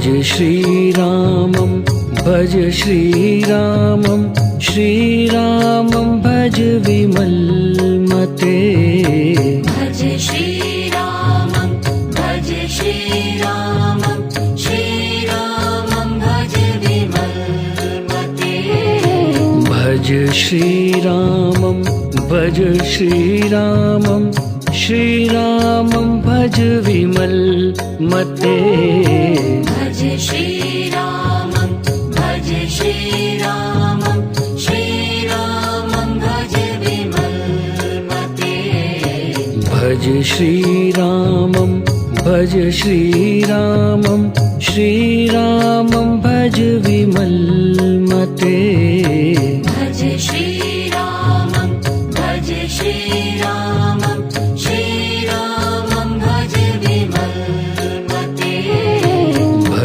श्रीरामं भज श्रीरामं श्रीरामं भज विमलमते भज श्रीरामं भज श्रीरामं श्रीरामं भज विमलमते भज श्रीरामं भज श्रीरामं श्रीरामं भज विमलमते भज श्रीरामं भज श्रीरामं श्रीरामं भज विमलमते भज श्रीरामं भज श्रीरामं श्रीरामं भज विमलमते भज श्री